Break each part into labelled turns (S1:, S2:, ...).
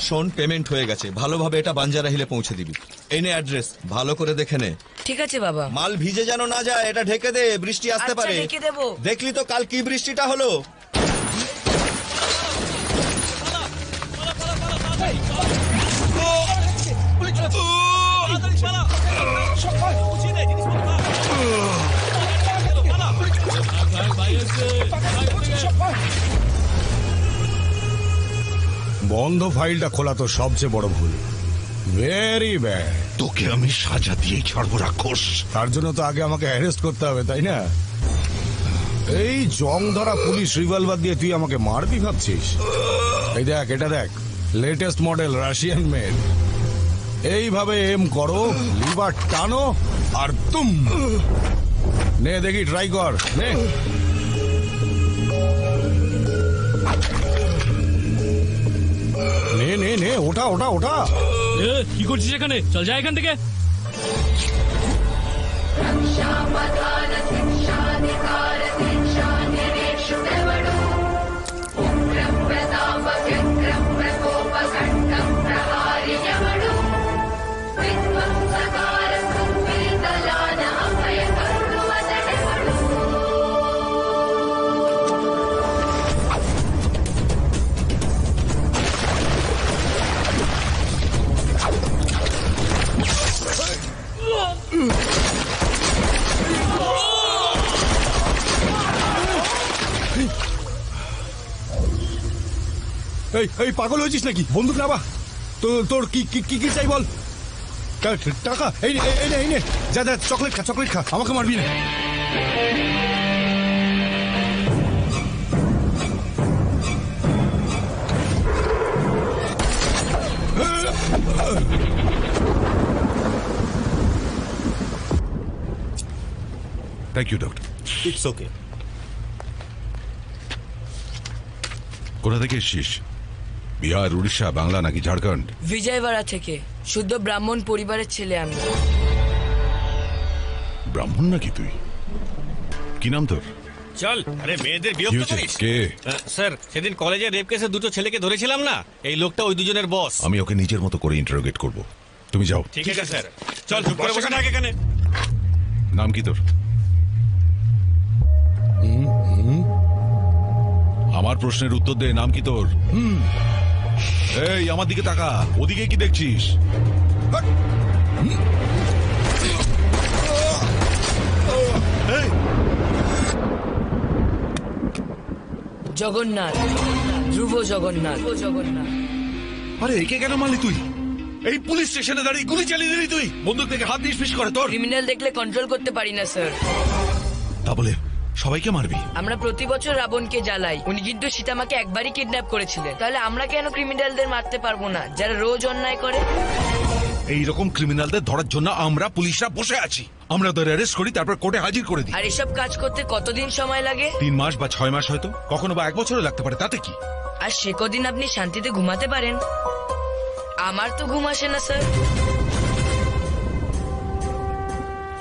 S1: শোন, পেমেন্ট হয়ে গেছে, ভালোভাবে এটা বাঞ্জারা হিলে পৌঁছে দিবি। এই নে অ্যাড্রেস, ভালো করে দেখে নে।
S2: ঠিক আছে বাবা।
S1: মাল ভিজে যেন না যায়, এটা ঢেকে দে, বৃষ্টি আসতে
S2: আচ্ছা,
S1: পারে।
S2: ঢেকে দেবো।
S1: দেখলি তো কাল কি বৃষ্টিটা হলো।
S3: বন্ধ ফাইলটা খোলা তো সবচেয়ে বড় ভুল। Very bad.
S4: তোকে আমি সাজা দিয়েই ছাড়বো রাক্ষস।
S3: তার জন্য তো আগে আমাকে অ্যারেস্ট করতে হবে, তাই না? এই জং ধরা পুলিশ রিভলভার দিয়ে তুই আমাকে মারবি ভাবছিস? এই দেখ, এটা দেখ, লেটেস্ট মডেল রাশিয়ান মেড। এইভাবে এম করো, লিভার টানো আর তুম। নে দেখি, ট্রাই কর, নে। নে নে নে, ওটা ওটা ওটা।
S5: কি করছিস এখানে? চল যা এখান থেকে।
S3: এই এই পাগল হয়েছিস নাকি? বন্দুক নাবা। তোর কি কি কি চাই বল? টাকা? এই নে এই নে এই নে, যা যা, চকলেট খা, চকলেট খা, আমাকে মারবি না।
S4: Thank you doctor.
S1: It's okay.
S4: কোথা থেকে এসছিস? বিহার, উড়িষ্যা, বাংলা নাকি ঝাড়খণ্ড?
S2: বিজয়বাড়া থেকে। শুদ্ধ ব্রাহ্মণ পরিবারের ছেলে আমি।
S4: ব্রাহ্মণ নাকি তুই? কি নাম তোর?
S6: চল। আরে মেয়েদের
S4: কি
S6: বিরক্ত
S4: হয়েছে?
S6: করিস।
S4: কে?
S6: স্যার, সেদিন কলেজে রেপ কেসে দুটো ছেলেকে ধরেছিলাম না, এই লোকটা ওই দুজনের বস।
S4: আমি ওকে নিজের মতো করে ইন্টারোগেট করব। তুমি যাও।
S6: ঠিক আছে স্যার, চল চুপ করে বসে থাক এখানে।
S4: নাম কি তোর? আমার প্রশ্নের উত্তর দে, নাম কি তোর? এই আমার দিকে তাকা, ওদিকে কি দেখছিস?
S2: জগন্নাথ, ধ্রুব জগন্নাথ। জগন্নাথ।
S4: আরে একে কেন মারলি তুই? এই পুলিশ স্টেশনে দাঁড়িয়ে গুলি চালিয়ে দিলি তুই? বন্দুক থেকে হাত দিয়ে ফিস করে তোর?
S2: ক্রিমিনাল দেখলে কন্ট্রোল করতে পারি না স্যার।
S4: তা বলে সবাইকে মারবি?
S2: আমরা প্রতি বছর রাবণকে জ্বালাই। উনি কিন্তু সীতামাকে একবারই কিডন্যাপ করেছিলেন। তাহলে আমরা কেন ক্রিমিনালদের মারতে পারবো না, যারা রোজ অন্যায় করে?
S4: এইরকম ক্রিমিনালদের ধরার জন্য আমরা পুলিশরা বসে আছি। আমরা ওদের অ্যারেস্ট করি, তারপর কোর্টে হাজির করে দিই।
S2: আর এসব কাজ করতে কতদিন সময় লাগে?
S4: 3 মাস বা 6 মাস, হয়তো কখনো বা 1 বছরও লাগতে পারে, তাতে কি?
S2: আর সে কদিন আপনি শান্তিতে ঘুমাতে পারেন। আমার তো ঘুম আসে না স্যার।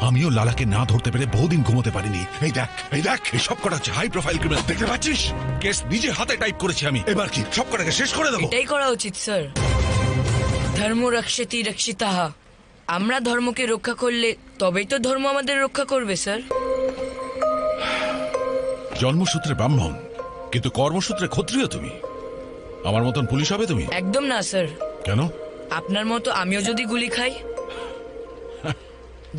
S4: আমিও লালাকে না ধরতে পেরে বহুদিন ঘুমোতে পারিনি। এই দেখ, এই দেখ, এই সব কটা হচ্ছে হাই প্রোফাইল ক্রিমিনাল, দেখতে পাচ্ছিস? কেস নিজে হাতে টাইপ করেছি আমি। এবার কি সব কটাকে শেষ করে দেবো?
S2: এটাই করা উচিত স্যার। ধর্ম রক্ষতি রক্ষিতাহ। আমরা ধর্মকে রক্ষা করলে তবেই তো ধর্ম আমাদের রক্ষা করবে স্যার।
S4: জন্মসূত্রে ব্রাহ্মণ, কিন্তু কর্মসূত্রে ক্ষত্রিয় তুমি। আমার মতন পুলিশ হবে তুমি?
S2: একদম না স্যার।
S4: কেন?
S2: আপনার মতো আমিও যদি গুলি খাই।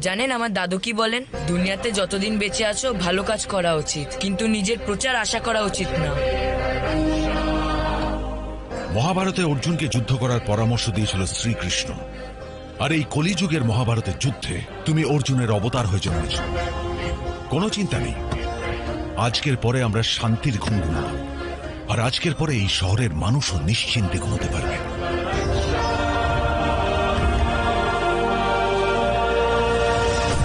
S2: জানেন আমার দাদু কি বলেন? দুনিয়াতে যতদিন বেঁচে আছো ভালো কাজ করা উচিত, কিন্তু নিজের প্রচার আশা করা উচিত না।
S4: মহাভারতে অর্জুনকে যুদ্ধ করার পরামর্শ দিয়েছিল শ্রীকৃষ্ণ। আর এই কলিযুগের মহাভারতের যুদ্ধে তুমি অর্জুনের অবতার হয়ে জন্মেছ। কোনো চিন্তা নেই, আজকের পরে আমরা শান্তির ঘুম ঘুমাবো। আর আজকের পরে এই শহরের মানুষও নিশ্চিন্তে ঘুমোতে পারবে।